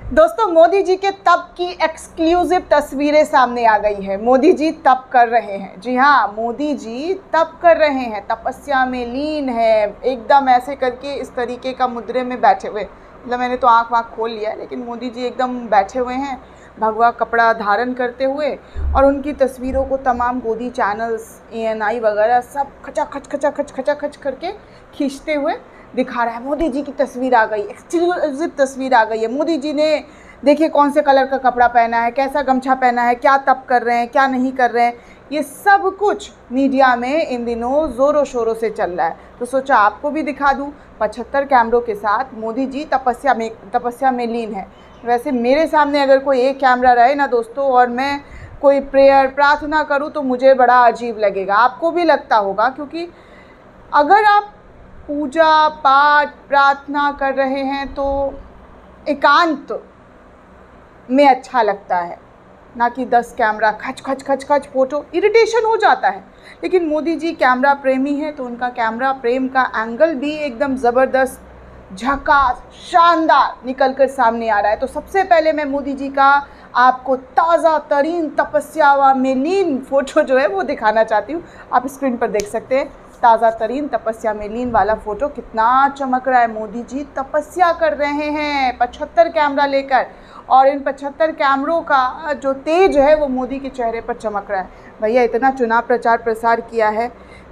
दोस्तों, मोदी जी के तप की एक्सक्लूसिव तस्वीरें सामने आ गई है। मोदी जी तप कर रहे हैं। जी हाँ, मोदी जी तप कर रहे हैं, तपस्या में लीन है, एकदम ऐसे करके इस तरीके का मुद्रे में बैठे हुए। मतलब मैंने तो आँख वाँख खोल लिया है, लेकिन मोदी जी एकदम बैठे हुए हैं, भगवा कपड़ा धारण करते हुए, और उनकी तस्वीरों को तमाम गोदी चैनल्स, ANI वगैरह सब खच करके खींचते हुए दिखा रहा है। मोदी जी की तस्वीर आ गई, एक्सक्लूसिव तस्वीर आ गई है। मोदी जी ने देखिए कौन से कलर का कपड़ा पहना है, कैसा गमछा पहना है, क्या तप कर रहे हैं, क्या नहीं कर रहे हैं, ये सब कुछ मीडिया में इन दिनों ज़ोरों शोरों से चल रहा है। तो सोचा आपको भी दिखा दूं। 75 कैमरों के साथ मोदी जी तपस्या में लीन है। वैसे मेरे सामने अगर कोई एक कैमरा रहे ना दोस्तों, और मैं कोई प्रेयर प्रार्थना करूँ, तो मुझे बड़ा अजीब लगेगा। आपको भी लगता होगा, क्योंकि अगर आप पूजा पाठ प्रार्थना कर रहे हैं तो एकांत में अच्छा लगता है, ना कि 10 कैमरा खच फ़ोटो, इरिटेशन हो जाता है। लेकिन मोदी जी कैमरा प्रेमी हैं, तो उनका कैमरा प्रेम का एंगल भी एकदम ज़बरदस्त, झकास, शानदार निकल कर सामने आ रहा है। तो सबसे पहले मैं मोदी जी का आपको ताज़ा तरीन तपस्या में लीन फ़ोटो जो है वो दिखाना चाहती हूँ। आप स्क्रीन पर देख सकते हैं ताज़ा तरीन तपस्या में लीन वाला फ़ोटो कितना चमक रहा है। मोदी जी तपस्या कर रहे हैं 75 कैमरा लेकर, और इन 75 कैमरों का जो तेज है वो मोदी के चेहरे पर चमक रहा है। भैया इतना चुनाव प्रचार प्रसार किया है,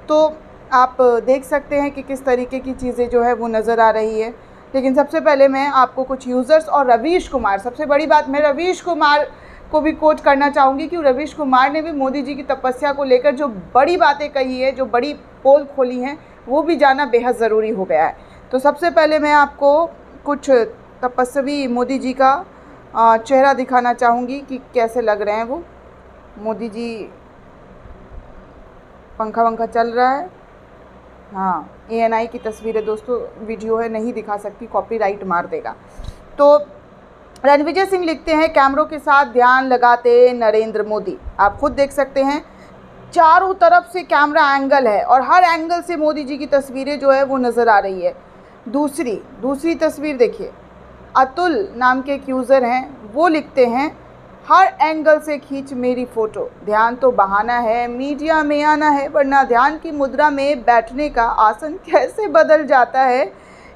तो आप देख सकते हैं कि किस तरीके की चीज़ें जो है वो नज़र आ रही है। लेकिन सबसे पहले मैं आपको कुछ यूज़र्स और रवीश कुमार, सबसे बड़ी बात मैं रवीश कुमार को भी कोट करना चाहूँगी कि रवीश कुमार ने भी मोदी जी की तपस्या को लेकर जो बड़ी बातें कही है, जो बड़ी पोल खोली हैं, वो भी जाना बेहद ज़रूरी हो गया है। तो सबसे पहले मैं आपको कुछ तपस्वी मोदी जी का चेहरा दिखाना चाहूँगी कि कैसे लग रहे हैं वो। मोदी जी, पंखा वंखा चल रहा है। हाँ, ANI की तस्वीर है दोस्तों, वीडियो है, नहीं दिखा सकती, कॉपीराइट मार देगा। तो रणविजय सिंह लिखते हैं, कैमरों के साथ ध्यान लगाते नरेंद्र मोदी। आप खुद देख सकते हैं, चारों तरफ से कैमरा एंगल है, और हर एंगल से मोदी जी की तस्वीरें जो है वो नज़र आ रही है। दूसरी तस्वीर देखिए, अतुल नाम के एक यूज़र हैं, वो लिखते हैं, हर एंगल से खींच मेरी फ़ोटो। ध्यान तो बहाना है, मीडिया में आना है, वरना ध्यान की मुद्रा में बैठने का आसन कैसे बदल जाता है,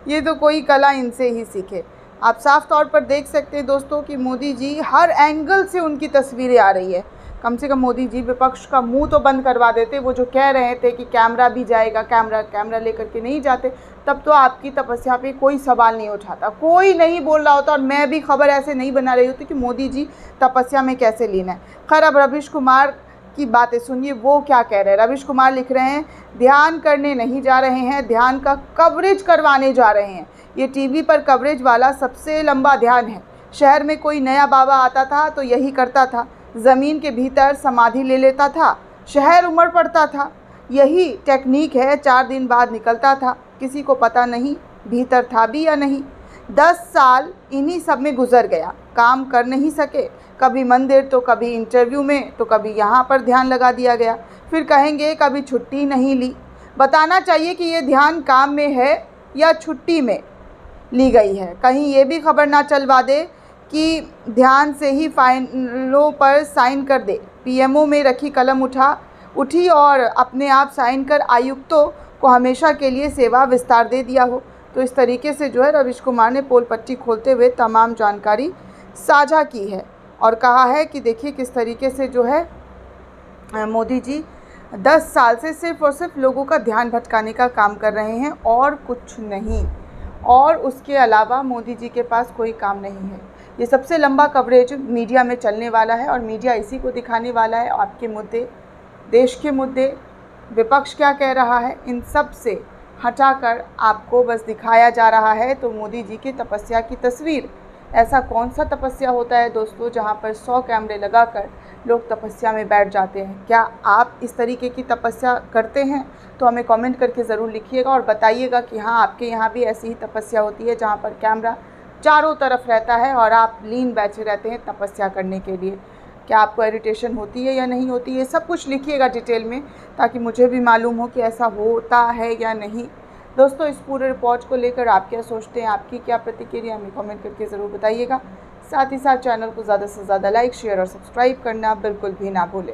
ये तो कोई कला इनसे ही सीखे। आप साफ तौर पर देख सकते हैं दोस्तों कि मोदी जी हर एंगल से उनकी तस्वीरें आ रही है। कम से कम मोदी जी विपक्ष का मुंह तो बंद करवा देते। वो जो कह रहे थे कि कैमरा भी जाएगा, कैमरा लेकर के नहीं जाते, तब तो आपकी तपस्या पे कोई सवाल नहीं उठाता, कोई नहीं बोल रहा होता, और मैं भी खबर ऐसे नहीं बना रही होती कि मोदी जी तपस्या में कैसे लीन है। खैर, अब रवीश कुमार की बातें सुनिए, वो क्या कह रहे हैं। रवीश कुमार लिख रहे हैं, ध्यान करने नहीं जा रहे हैं, ध्यान का कवरेज करवाने जा रहे हैं। ये TV पर कवरेज वाला सबसे लंबा ध्यान है। शहर में कोई नया बाबा आता था तो यही करता था, ज़मीन के भीतर समाधि ले लेता था, शहर उमड़ पड़ता था। यही टेक्निक है, 4 दिन बाद निकलता था, किसी को पता नहीं भीतर था भी या नहीं। 10 साल इन्हीं सब में गुजर गया, काम कर नहीं सके, कभी मंदिर तो कभी इंटरव्यू में, तो कभी यहाँ पर ध्यान लगा दिया गया, फिर कहेंगे कभी छुट्टी नहीं ली। बताना चाहिए कि ये ध्यान काम में है या छुट्टी में ली गई है। कहीं ये भी खबर ना चलवा दे कि ध्यान से ही फाइलों पर साइन कर दे। PMO में रखी कलम उठी और अपने आप साइन कर आयुक्तों को हमेशा के लिए सेवा विस्तार दे दिया हो। तो इस तरीके से जो है रवीश कुमार ने पोल पट्टी खोलते हुए तमाम जानकारी साझा की है, और कहा है कि देखिए किस तरीके से जो है मोदी जी 10 साल से सिर्फ़ और सिर्फ लोगों का ध्यान भटकाने का काम कर रहे हैं, और कुछ नहीं। और उसके अलावा मोदी जी के पास कोई काम नहीं है। ये सबसे लंबा कवरेज मीडिया में चलने वाला है, और मीडिया इसी को दिखाने वाला है। आपके मुद्दे, देश के मुद्दे, विपक्ष क्या कह रहा है, इन सब से हटाकर आपको बस दिखाया जा रहा है। तो मोदी जी की तपस्या की तस्वीर, ऐसा कौन सा तपस्या होता है दोस्तों जहाँ पर 100 कैमरे लगाकर लोग तपस्या में बैठ जाते हैं। क्या आप इस तरीके की तपस्या करते हैं? तो हमें कमेंट करके ज़रूर लिखिएगा और बताइएगा कि हाँ, आपके यहाँ भी ऐसी ही तपस्या होती है जहाँ पर कैमरा चारों तरफ रहता है और आप लीन बैठे रहते हैं तपस्या करने के लिए। क्या आपको इरिटेशन होती है या नहीं होती है, सब कुछ लिखिएगा डिटेल में, ताकि मुझे भी मालूम हो कि ऐसा होता है या नहीं। दोस्तों, इस पूरे रिपोर्ट को लेकर आप क्या सोचते हैं, आपकी क्या प्रतिक्रिया, हमें कमेंट करके ज़रूर बताइएगा। साथ ही साथ चैनल को ज़्यादा से ज़्यादा लाइक, शेयर और सब्सक्राइब करना बिल्कुल भी ना भूलें।